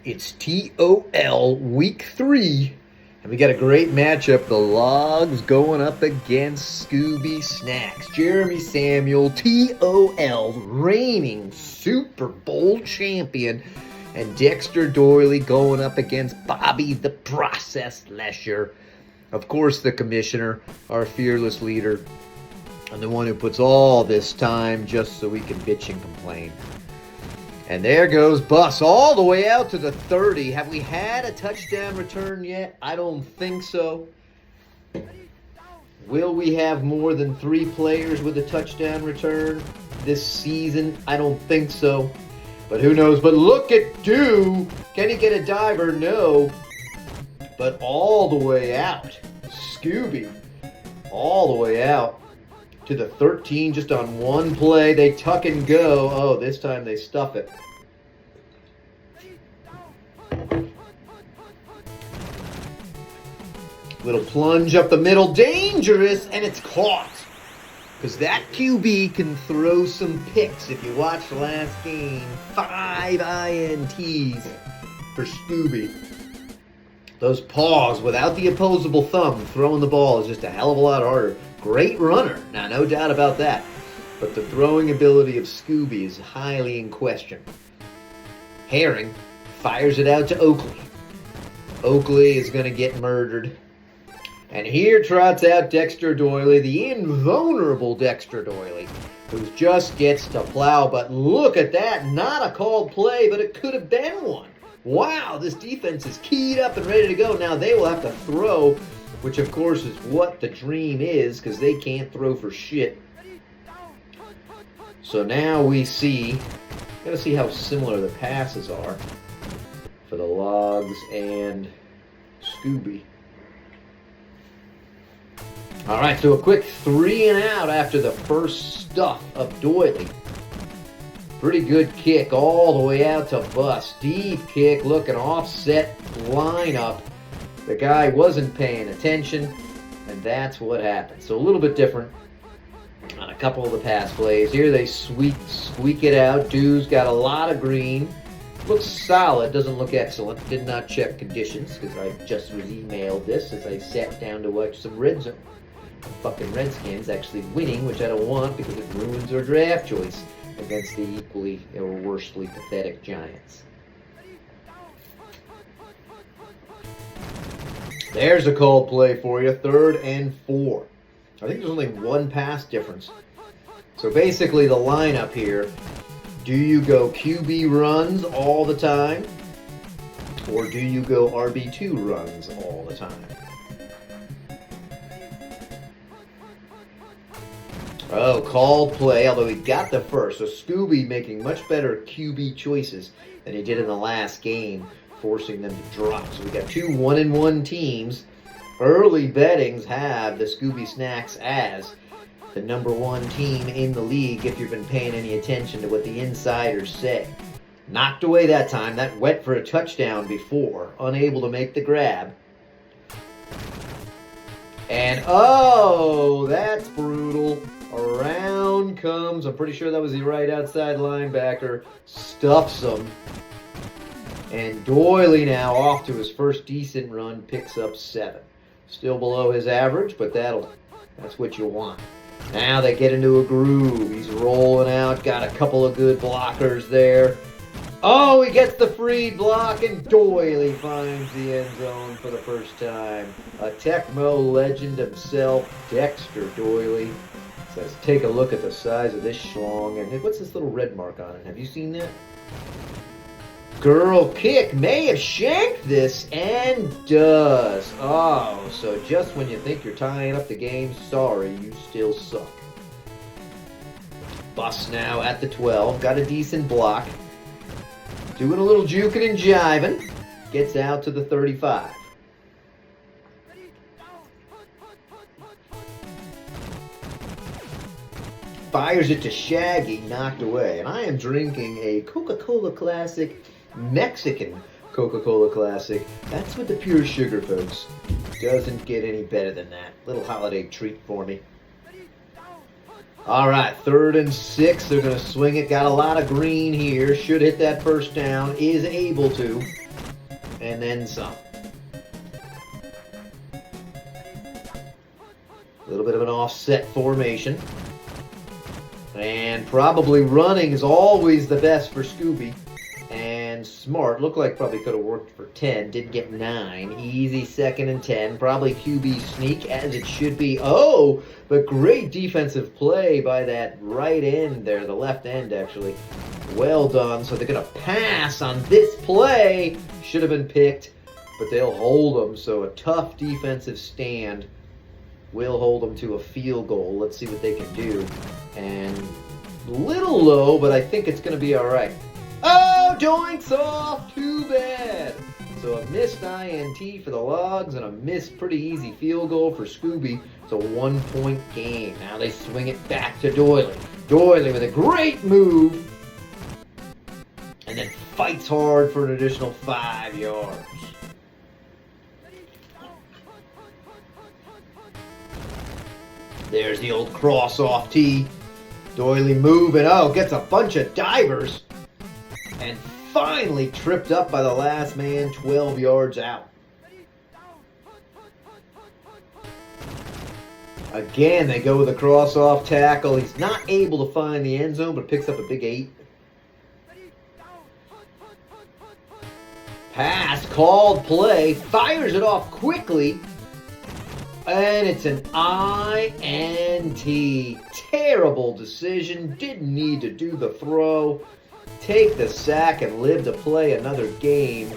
It's TOL Week 3, and we got a great matchup. The Logs going up against Scooby Snacks. Jeremy Samuel, TOL, reigning Super Bowl champion, and Dexter Doyley going up against Bobby the Process Lesher. Of course, the commissioner, our fearless leader, and the one who puts all this time just so we can bitch and complain. And there goes Bus all the way out to the 30. Have we had a touchdown return yet? I don't think so. Will we have more than 3 players with a touchdown return this season? I don't think so. But who knows? But look at Dew. Can he get a diver? No. But all the way out. Scooby. All the way out to the 13 just on one play. They tuck and go. Oh, this time they stuff it. Little plunge up the middle. Dangerous, and it's caught. Because that QB can throw some picks. If you watched the last game, 5 INTs for Scooby. Those paws without the opposable thumb throwing the ball is just a hell of a lot harder. Great runner. Now, no doubt about that. But the throwing ability of Scooby is highly in question. Herring fires it out to Oakley. Oakley is going to get murdered. And here trots out Dexter Doyley, the invulnerable Dexter Doyley, who just gets to plow. But look at that. Not a called play, but it could have been one. Wow, this defense is keyed up and ready to go. Now they will have to throw, which of course is what the dream is, because they can't throw for shit. So now we see, gotta see how similar the passes are for the Logs and Scooby. All right, so a quick 3 and out after the first stuff of Doyley. Pretty good kick all the way out to Bus. Deep kick, looking offset lineup. The guy wasn't paying attention, and that's what happened. So a little bit different on a couple of the pass plays. Here they squeak it out. Dew's got a lot of green. Looks solid, doesn't look excellent. Did not check conditions because I just was emailed this as I sat down to watch some Red Zone. The fucking Redskins actually winning, which I don't want because it ruins our draft choice against the equally or worsely pathetic Giants. There's a called play for you, 3rd and 4. I think there's only one pass difference. So basically the lineup here, do you go QB runs all the time, or do you go RB2 runs all the time? Oh, called play, although he got the first. So Scooby making much better QB choices than he did in the last game, forcing them to drop. So we got 2 1-1 teams. Early bettings have the Scooby Snacks as the number 1 team in the league if you've been paying any attention to what the insiders say. Knocked away that time. That went for a touchdown before. Unable to make the grab. And oh, that's brutal. Around comes, I'm pretty sure that was the right outside linebacker, stuffs him. And Doyley now off to his first decent run, picks up 7. Still below his average, but that's what you want. Now they get into a groove. He's rolling out, got a couple of good blockers there. Oh, he gets the free block, and Doyley finds the end zone for the first time. A Tecmo legend himself, Dexter Doyley. Says, take a look at the size of this schlong. And what's this little red mark on it? Have you seen that? Girl kick may have shanked this, and does. Oh, so just when you think you're tying up the game, sorry, you still suck. Bus now at the 12. Got a decent block. Doing a little juking and jiving. Gets out to the 35. Fires it to Shaggy, knocked away. And I am drinking a Coca-Cola Classic, Mexican Coca-Cola Classic. That's with the pure sugar, folks. Doesn't get any better than that. Little holiday treat for me. All right, 3rd and 6. They're going to swing it. Got a lot of green here. Should hit that first down. Is able to. and then some. A little bit of an offset formation. And probably running is always the best for Scooby. And smart. Looked like probably could have worked for 10. Did get 9. Easy 2nd and 10. Probably QB sneak as it should be. Oh, but great defensive play by that right end there. The left end, actually. Well done. So they're going to pass on this play. Should have been picked, but they'll hold them. So a tough defensive stand will hold them to a field goal. Let's see what they can do. And a little low, but I think it's going to be all right. Oh, doinks off. Too bad. So a missed INT for the Logs and a missed pretty easy field goal for Scooby. It's a 1-point game. Now they swing it back to Doily. Doily with a great move. And then fights hard for an additional 5 yards. There's the old cross-off tee. Doily moving. Oh, gets a bunch of divers. And finally tripped up by the last man 12 yards out. Again, they go with a cross-off tackle. He's not able to find the end zone, but picks up a big 8. Pass, called play, fires it off quickly, and it's an INT. Terrible decision, didn't need to do the throw. Take the sack and live to play another game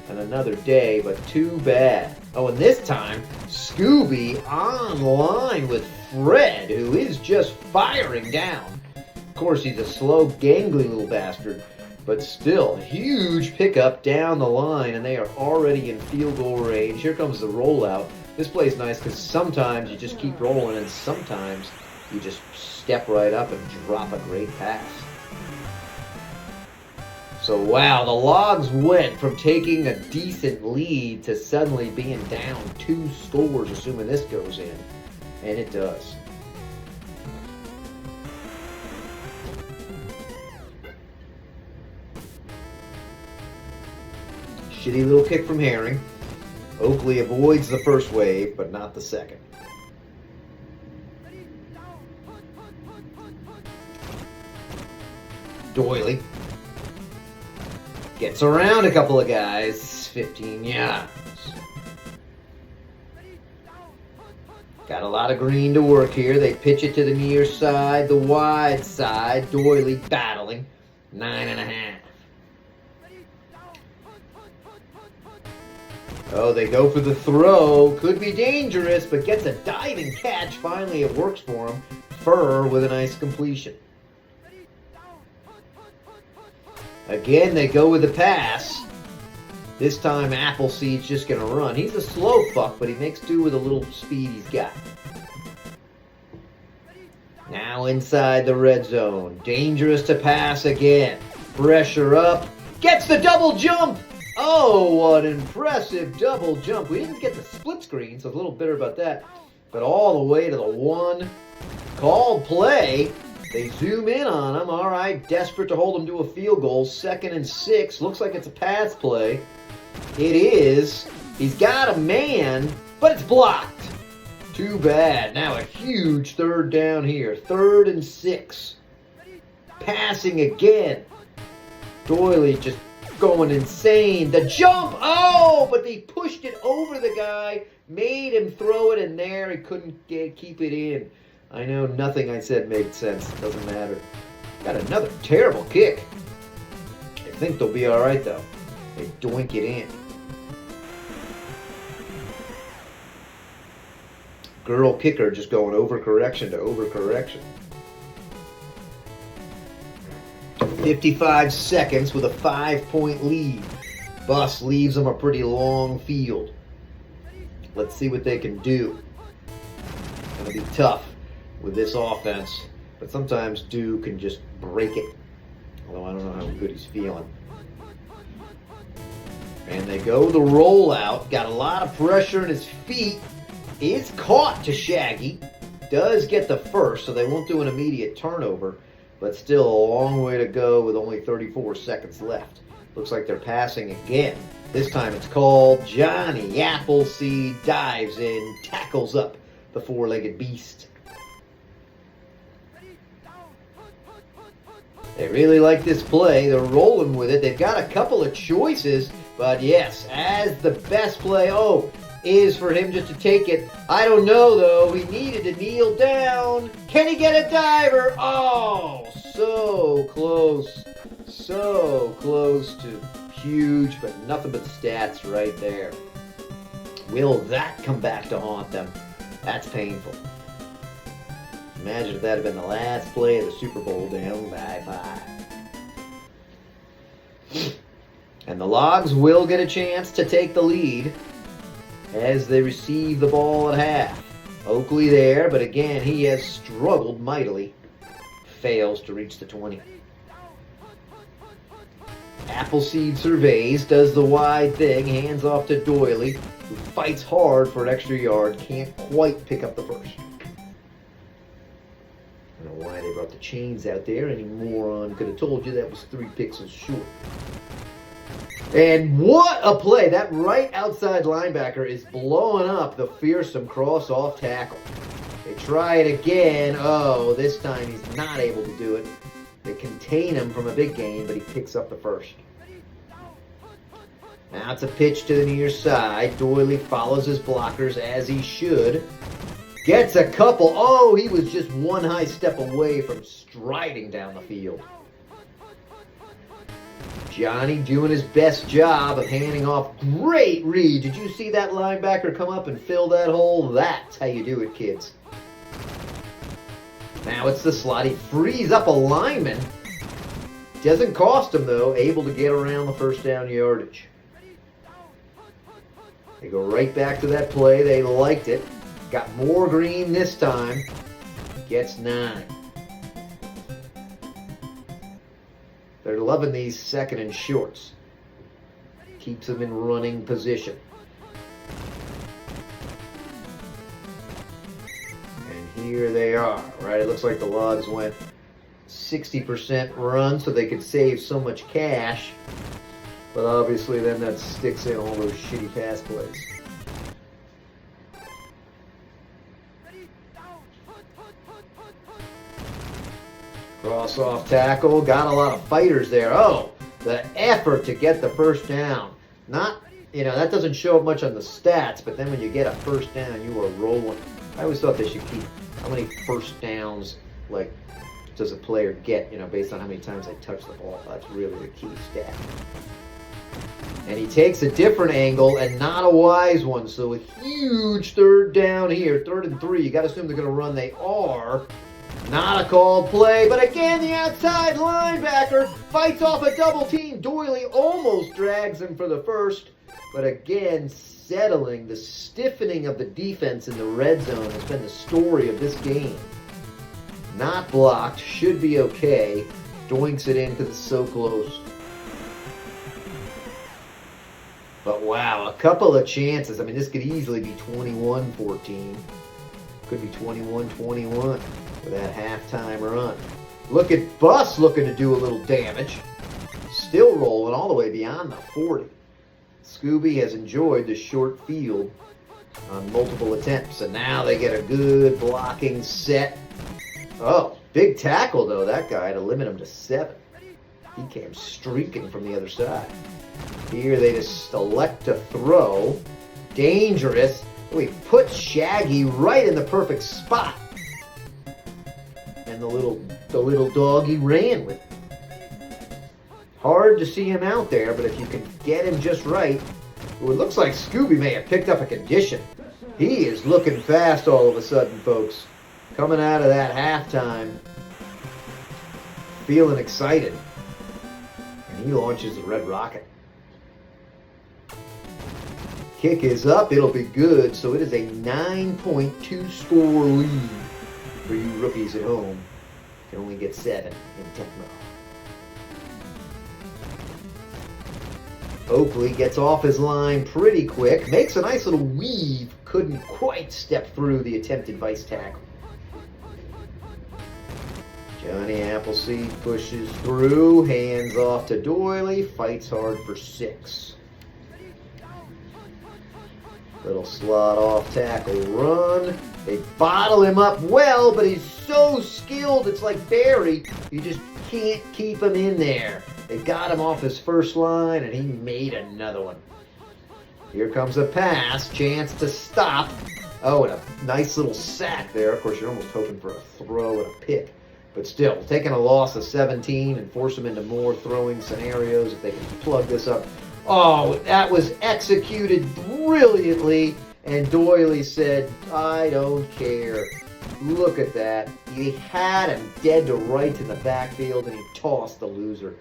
and another day, but too bad. Oh, and this time, Scooby online with Fred, who is just firing down. Of course, he's a slow, gangly little bastard. But still, huge pickup down the line, and they are already in field goal range. Here comes the rollout. This play's nice because sometimes you just keep rolling, and sometimes you just step right up and drop a great pass. So, wow, the Logs went from taking a decent lead to suddenly being down 2 scores, assuming this goes in. And it does. Shitty little kick from Herring. Oakley avoids the first wave, but not the second. Doily gets around a couple of guys. 15 yards. Got a lot of green to work here. They pitch it to the near side, the wide side. Doily battling. 9.5. Oh, they go for the throw. Could be dangerous, but gets a diving catch. Finally, it works for him. Furr with a nice completion. Again, they go with the pass. This time, Appleseed's just going to run. He's a slow fuck, but he makes do with a little speed he's got. Now inside the red zone. Dangerous to pass again. Pressure up. Gets the double jump. Oh, what an impressive double jump. We didn't get the split screen, so I was a little bitter about that. But all the way to the 1. Called play. They zoom in on him. All right, desperate to hold him to a field goal. 2nd and 6. Looks like it's a pass play. It is. He's got a man, but it's blocked. Too bad. Now a huge 3rd down here. 3rd and 6. Passing again. Doily just going insane. The jump. Oh, but they pushed it over the guy. Made him throw it in there. He couldn't keep it in. I know nothing I said made sense. It doesn't matter. Got another terrible kick. I think they'll be all right, though. They doink it in. Girl kicker just going overcorrection to overcorrection. 55 seconds with a 5-point lead. Bus leaves them a pretty long field. Let's see what they can do. It's going to be tough with this offense, but sometimes Dew can just break it. Although I don't know how good he's feeling. And they go the rollout. Got a lot of pressure in his feet. Is caught to Shaggy. Does get the first, so they won't do an immediate turnover. But still a long way to go with only 34 seconds left. Looks like they're passing again. This time it's called. Johnny Appleseed dives in, tackles up the four-legged beast. They really like this play. They're rolling with it. They've got a couple of choices, but yes, as the best play, is for him just to take it. I don't know, though. He needed to kneel down. Can he get a diver? Oh, so close. So close to huge, but nothing but stats right there. Will that come back to haunt them? That's painful. Imagine if that had been the last play of the Super Bowl, down by 5. And the Logs will get a chance to take the lead as they receive the ball at half. Oakley there, but again, he has struggled mightily. Fails to reach the 20. Appleseed surveys, does the wide thing, hands off to Doily, who fights hard for an extra yard, can't quite pick up the first. I don't know why they brought the chains out there. Any moron could have told you that was 3 pixels short. And what a play. That right outside linebacker is blowing up the fearsome cross-off tackle. They try it again. Oh, this time he's not able to do it. They contain him from a big gain, but he picks up the first. Now it's a pitch to the near side. Doily follows his blockers as he should. Gets a couple. Oh, he was just one high step away from striding down the field. Johnny doing his best job of handing off. Great read. Did you see that linebacker come up and fill that hole? That's how you do it, kids. Now it's the slot. He frees up a lineman. Doesn't cost him, though. Able to get around the first down yardage. They go right back to that play. They liked it. Got more green this time. Gets 9. They're loving these second and shorts. Keeps them in running position. And here they are, right? It looks like the Logs went 60% run so they could save so much cash. But obviously then that sticks in all those shitty pass plays. Cross-off tackle, got a lot of fighters there. Oh, the effort to get the first down. Not, that doesn't show up much on the stats, but then when you get a first down, you are rolling. I always thought they should keep how many first downs, does a player get, based on how many times they touch the ball. That's really the key stat. And he takes a different angle and not a wise one, so a huge third down here, 3rd and 3. You got to assume they're going to run. They are. Not a called play, but again, the outside linebacker fights off a double team. Doily almost drags him for the first, but again, settling. The stiffening of the defense in the red zone has been the story of this game. Not blocked, should be okay. Doinks it in because it's so close. But wow, a couple of chances. I mean, this could easily be 21-14. Could be 21-21 for that halftime run. Look at Bus looking to do a little damage. Still rolling all the way beyond the 40. Scooby has enjoyed the short field on multiple attempts, and now they get a good blocking set. Oh, big tackle, though, that guy, to limit him to 7. He came streaking from the other side. Here they just elect to throw. Dangerous. We put Shaggy right in the perfect spot. And the little dog he ran with. Hard to see him out there, but if you can get him just right, it looks like Scooby may have picked up a condition. He is looking fast all of a sudden, folks. Coming out of that halftime, feeling excited. And he launches the Red Rocket. Kick is up. It'll be good. So it is a 9.2 score lead for you rookies at home. Can only get 7 in Tecmo. Oakley gets off his line pretty quick. Makes a nice little weave. Couldn't quite step through the attempted vice tackle. Johnny Appleseed pushes through, hands off to Doily, fights hard for 6. Little slot off tackle run. They bottle him up well, but he's so skilled, it's like Barry. You just can't keep him in there. They got him off his first line, and he made another one. Here comes a pass, chance to stop. Oh, and a nice little sack there. Of course, you're almost hoping for a throw and a pick. But still, taking a loss of 17 and force them into more throwing scenarios if they can plug this up. Oh, that was executed brilliantly. And Doily said, I don't care. Look at that. He had him dead to rights in the backfield, and he tossed the loser.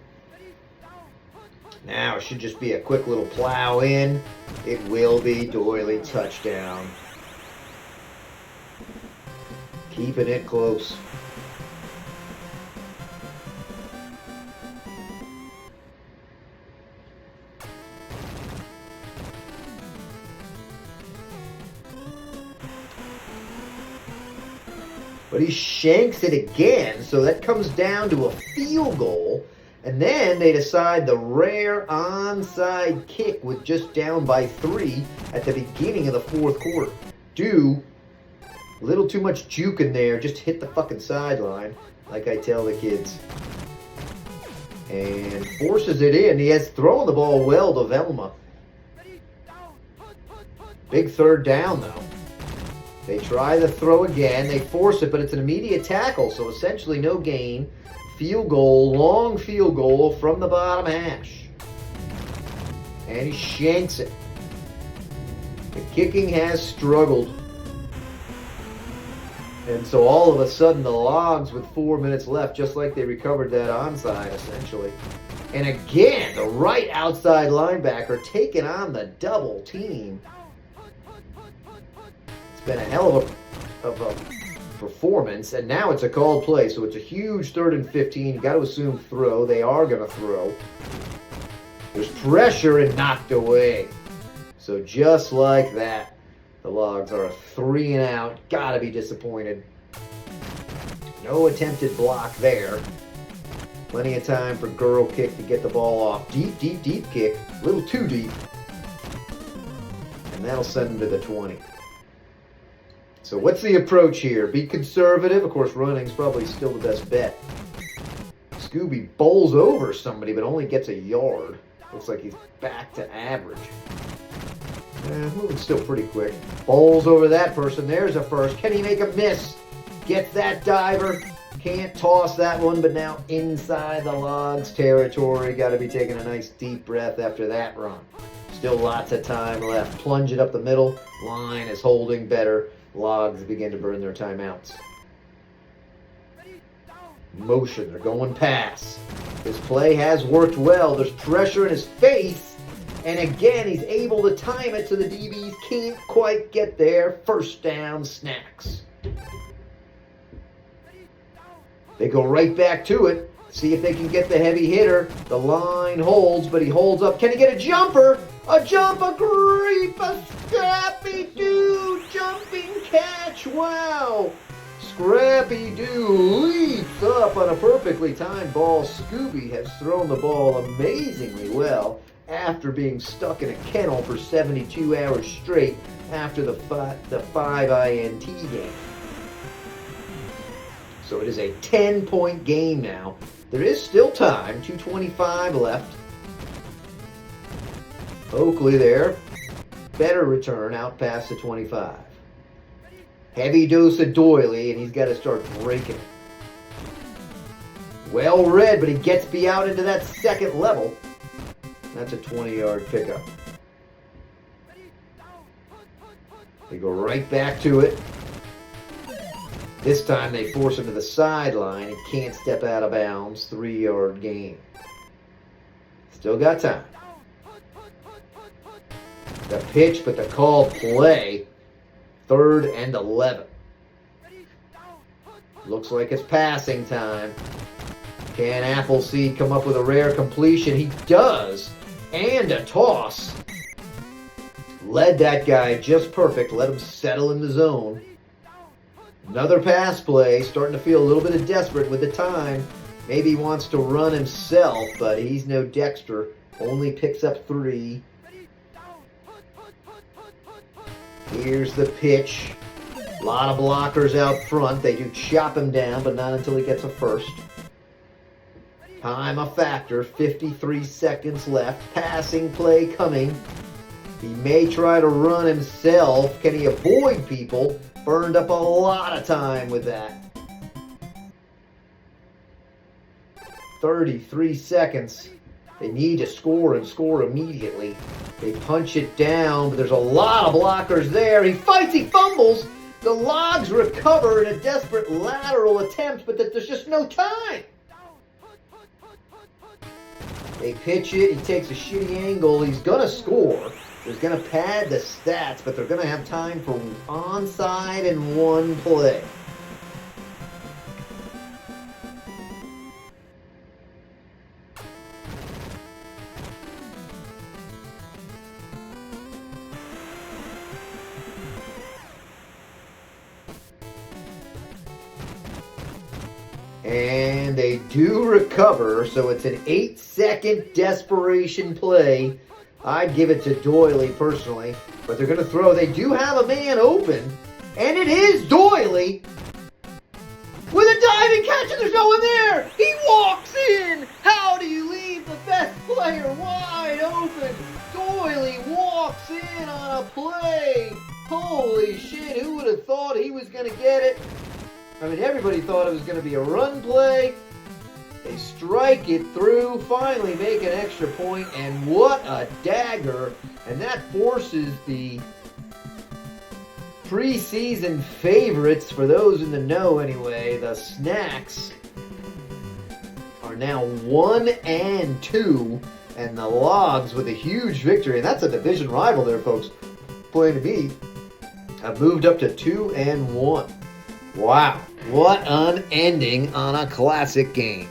Now it should just be a quick little plow in. It will be. Doily touchdown. Keeping it close. But he shanks it again, so that comes down to a field goal. And then they decide the rare onside kick with just down by 3 at the beginning of the 4th quarter. A little too much juke in there, just hit the fucking sideline, like I tell the kids. And forces it in. He has thrown the ball well to Velma. Big 3rd down, though. They try the throw again. They force it, but it's an immediate tackle, so essentially no gain. Field goal, long field goal from the bottom hash. And he shanks it. The kicking has struggled. And so all of a sudden the Logs with 4 minutes left, just like they recovered that onside essentially. And again, the right outside linebacker taking on the double team. Been a hell of a performance, and now it's a called play, so it's a huge 3rd and 15. You got to assume throw. They are going to throw. There's pressure and knocked away. So just like that, the Logs are a 3 and out. Got to be disappointed. No attempted block there. Plenty of time for girl kick to get the ball off. Deep kick. A little too deep. And that'll send them to the 20. So what's the approach here? Be conservative. Of course, running's probably still the best bet. Scooby bowls over somebody, but only gets a yard. Looks like he's back to average. Moving still pretty quick. Bowls over that person. There's a first. Can he make a miss? Gets that diver. Can't toss that one, but now inside the Logs territory. Got to be taking a nice deep breath after that run. Still lots of time left. Plunge it up the middle. Line is holding better. Logs begin to burn their timeouts. Motion, they're going pass. This play has worked well. There's pressure in his face. And again, he's able to time it so the DBs can't quite get there. 1st down, snacks. They go right back to it. See if they can get the heavy hitter. The line holds, but he holds up. Can he get a jumper? A jump, a creep, a Scrappy-Doo jumping catch. Wow. Scrappy-Doo leaps up on a perfectly timed ball. Scooby has thrown the ball amazingly well after being stuck in a kennel for 72 hours straight after the 5 INT game. So it is a 10-point game now. There is still time, 2:25 left. Oakley there. Better return out past the 25. Heavy dose of Doily, and he's got to start breaking. Well read, but he gets me out into that 2nd level. That's a 20-yard pickup. They go right back to it. This time they force him to the sideline. He can't step out of bounds. 3-yard gain. Still got time. The pitch, but the called play. 3rd and 11. Looks like it's passing time. Can Appleseed come up with a rare completion? He does. And a toss. Led that guy just perfect. Let him settle in the zone. Another pass play, starting to feel a little bit of desperate with the time. Maybe he wants to run himself, but he's no Dexter. Only picks up 3. Here's the pitch. A lot of blockers out front. They do chop him down, but not until he gets a first. Time a factor. 53 seconds left. Passing play coming. He may try to run himself. Can he avoid people? Burned up a lot of time with that. 33 seconds. They need to score and score immediately. They punch it down, but there's a lot of blockers there. He fights, he fumbles. The Logs recover in a desperate lateral attempt, but there's just no time. They pitch it. He takes a shitty angle. He's going to score. He's going to pad the stats, but they're going to have time for onside and 1 play. And they do recover, so it's an 8-second desperation play. I'd give it to Doyley personally, but they're going to throw. They do have a man open, and it is Doyley with a diving catch, and there's no one there. He walks in. How do you leave the best player wide open? Doyley walks in on a play. Holy shit, who would have thought he was going to get it? I mean, everybody thought it was going to be a run play. They strike it through, finally make an extra point, and what a dagger. And that forces the preseason favorites, for those in the know anyway, the Snacks, are now 1-2, and the Logs with a huge victory. And that's a division rival there, folks, playing to be, have moved up to 2-1. Wow, what an ending on a classic game.